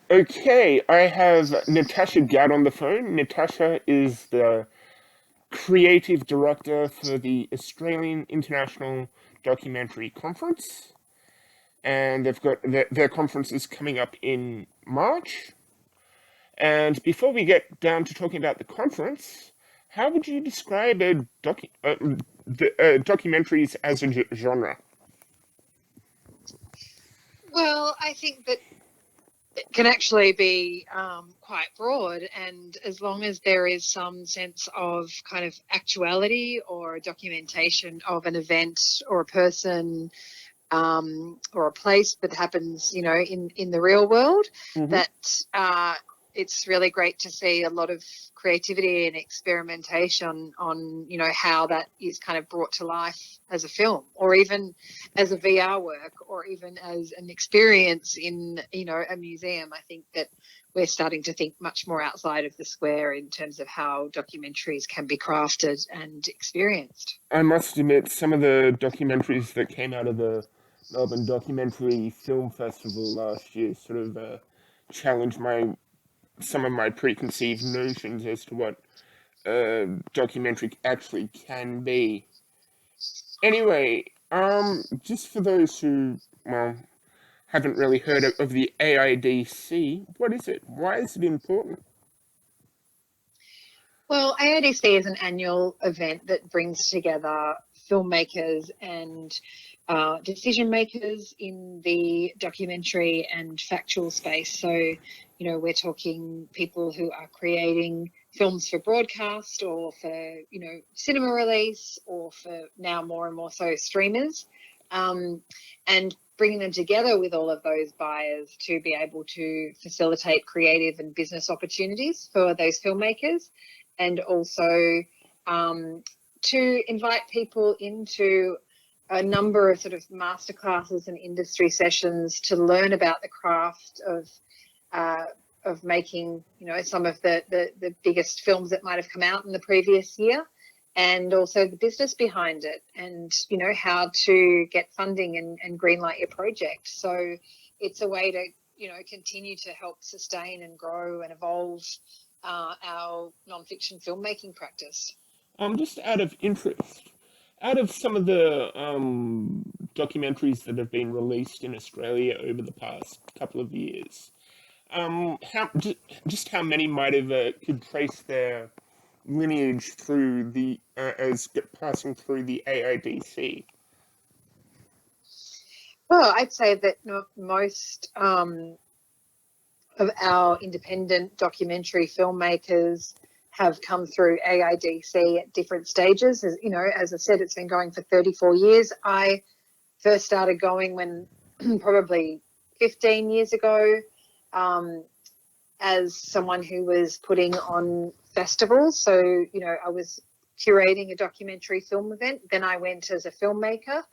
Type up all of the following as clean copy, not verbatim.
Okay, I have Natasha Gadd on the phone. Natasha is the creative director for the Australian International Documentary Conference, and they've got their conference is coming up in March. And before we get down to talking about the conference, how would you describe documentaries as a genre? Well, I think that it can actually be quite broad, and as long as there is some sense of kind of actuality or documentation of an event or a person or a place that happens, in the real world, Hmm. that it's really great to see a lot of creativity and experimentation on, how that is kind of brought to life as a film, or even as a VR work, or even as an experience in, a museum. I think that we're starting to think much more outside of the square in terms of how documentaries can be crafted and experienced. I must admit, some of the documentaries that came out of the Melbourne Documentary Film Festival last year sort of challenged my some of my preconceived notions as to what documentary actually can be. Anyway, just for those who haven't really heard of the AIDC, what is it? Why is it important? Well, AIDC is an annual event that brings together filmmakers and decision makers in the documentary and factual space. So, we're talking people who are creating films for broadcast or for, cinema release, or for now more and more so streamers. And bringing them together with all of those buyers to be able to facilitate creative and business opportunities for those filmmakers, and also to invite people into a number of sort of masterclasses and industry sessions to learn about the craft of making, some of the biggest films that might have come out in the previous year, and also the business behind it, and how to get funding and greenlight your project. So it's a way to continue to help sustain and grow and evolve our non-fiction filmmaking practice. Just out of interest, out of some of the documentaries that have been released in Australia over the past couple of years, just how many might have could trace their lineage through the as passing through the AIDC? Well, I'd say that most of our independent documentary filmmakers have come through AIDC at different stages. As I said, it's been going for 34 years. I first started going when probably 15 years ago, um, as someone who was putting on festivals. So, I was curating a documentary film event. Then I went as a filmmaker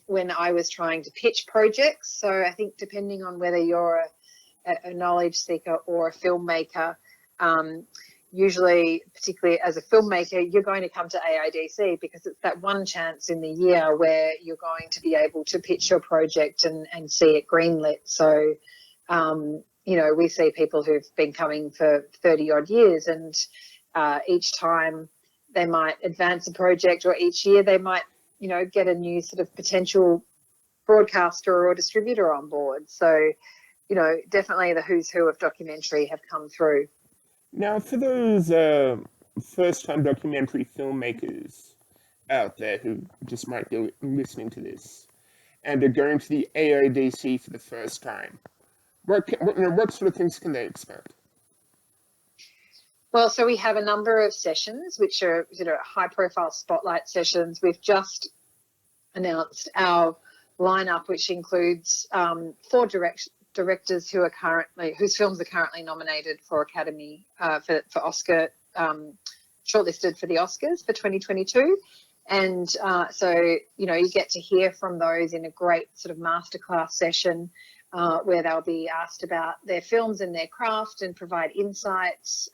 when I was trying to pitch projects. So I think depending on whether you're a knowledge seeker or a filmmaker, usually, particularly as a filmmaker, you're going to come to AIDC because it's that one chance in the year where you're going to be able to pitch your project and see it greenlit. So, we see people who've been coming for 30 odd years, and each time they might advance a project, or each year they might, get a new sort of potential broadcaster or distributor on board. So, definitely the who's who of documentary have come through. Now, for those first-time documentary filmmakers out there who just might be listening to this and are going to the AIDC for the first time, what sort of things can they expect? Well, so we have a number of sessions, which are high profile spotlight sessions. We've just announced our lineup, which includes four directors whose films are currently nominated for Academy for Oscar, shortlisted for the Oscars for 2022. And so, you get to hear from those in a great sort of masterclass session, where they'll be asked about their films and their craft and provide insights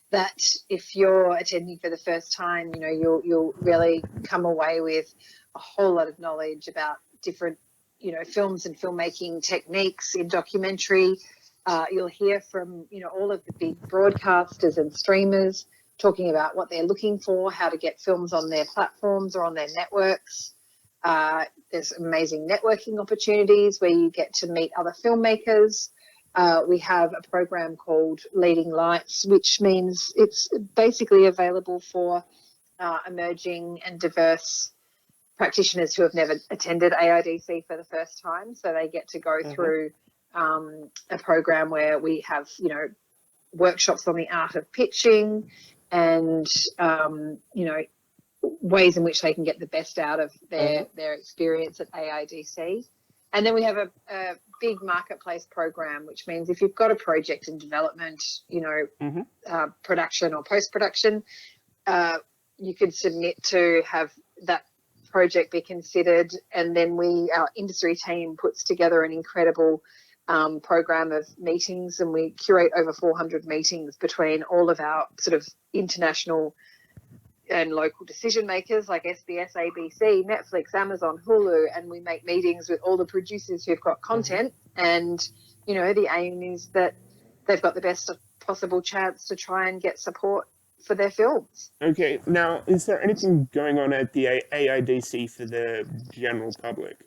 that, if you're attending for the first time, you'll really come away with a whole lot of knowledge about different, films and filmmaking techniques in documentary. You'll hear from, all of the big broadcasters and streamers talking about what they're looking for, how to get films on their platforms or on their networks. There's amazing networking opportunities where you get to meet other filmmakers. We have a program called Leading Lights, which means it's basically available for emerging and diverse practitioners who have never attended AIDC for the first time. So they get to go through a program where we have, workshops on the art of pitching and, ways in which they can get the best out of their experience at AIDC. And then we have a big marketplace program, which means if you've got a project in development, production or post-production, you could submit to have that project be considered. And then our industry team puts together an incredible program of meetings, and we curate over 400 meetings between all of our sort of international and local decision makers like SBS, ABC, Netflix, Amazon, Hulu, and we make meetings with all the producers who've got content. And, the aim is that they've got the best possible chance to try and get support for their films. Okay, now, is there anything going on at the AIDC for the general public?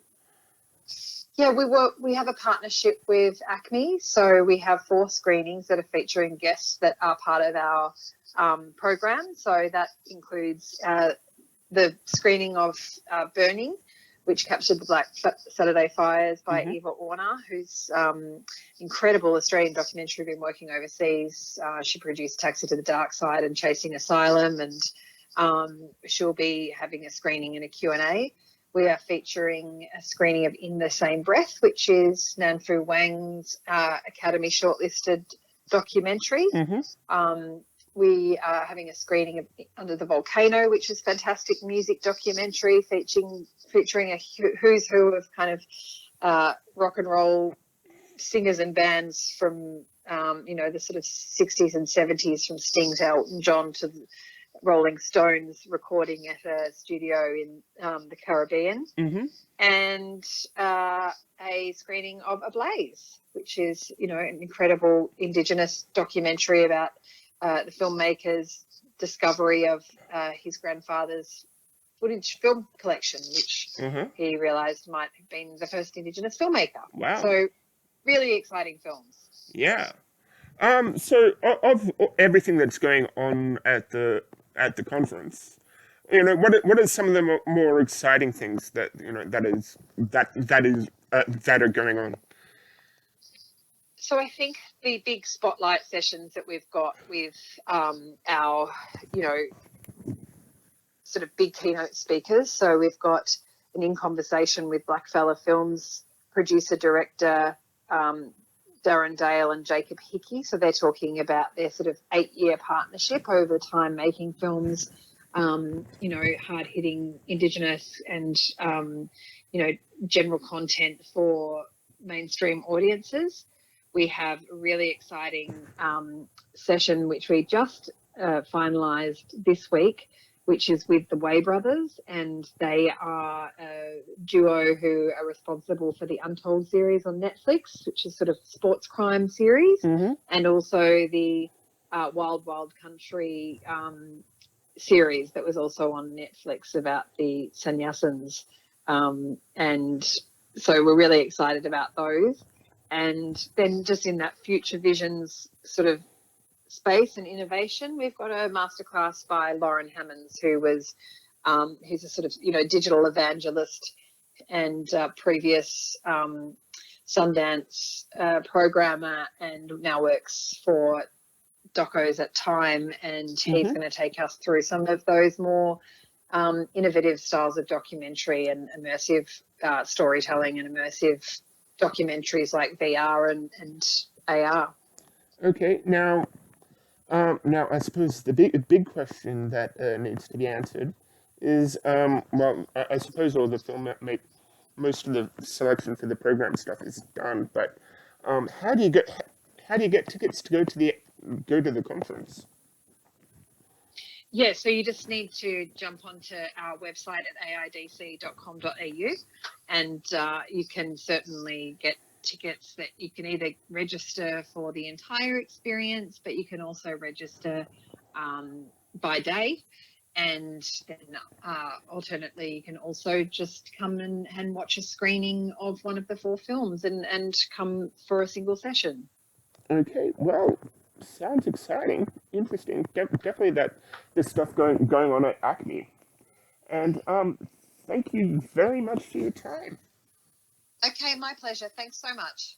Yeah, we have a partnership with ACME, so we have 4 screenings that are featuring guests that are part of our program. So that includes the screening of Burning, which captured the Black Saturday fires by Eva Orner, who's incredible Australian documentary, been working overseas. She produced Taxi to the Dark Side and Chasing Asylum, and she'll be having a screening and a Q&A. We are featuring a screening of In the Same Breath, which is Nanfu Wang's Academy shortlisted documentary. We are having a screening of Under the Volcano, which is fantastic music documentary featuring a who's who of kind of rock and roll singers and bands from, the sort of 60s and 70s, from Sting to Elton John to Rolling Stones, recording at a studio in the Caribbean. And a screening of Ablaze, which is, an incredible Indigenous documentary about the filmmaker's discovery of his grandfather's footage film collection, which he realised might have been the first Indigenous filmmaker. Wow. So really exciting films. Yeah. So of everything that's going on at the conference, what are some of the more exciting things that that are going on? So I think the big spotlight sessions that we've got with our, sort of big keynote speakers. So we've got an In Conversation with Blackfella Films producer director Darren Dale and Jacob Hickey. So they're talking about their sort of 8-year partnership over time making films, hard-hitting Indigenous and, general content for mainstream audiences. We have a really exciting session which we just finalised this week, which is with the Way Brothers, and they are a duo who are responsible for the Untold series on Netflix, which is sort of sports crime series, and also the Wild Wild Country series that was also on Netflix about the Sannyasins. And so we're really excited about those. And then just in that future visions sort of space and innovation, we've got a masterclass by Lauren Hammonds, who was who's a sort of digital evangelist and previous Sundance programmer, and now works for docos at Time, and he's going to take us through some of those more innovative styles of documentary and immersive storytelling and immersive documentaries like VR and AR. Okay, now I suppose the big question that needs to be answered is, I suppose all the most of the selection for the program stuff is done, but how do you get tickets to go to the conference? Yeah, so you just need to jump onto our website at aidc.com.au, and you can certainly get tickets that you can either register for the entire experience, but you can also register by day. And then alternately, you can also just come and watch a screening of one of the 4 films and come for a single session. Okay, well, sounds exciting, interesting. Definitely that there's stuff going on at Acme. And thank you very much for your time. Okay, my pleasure. Thanks so much.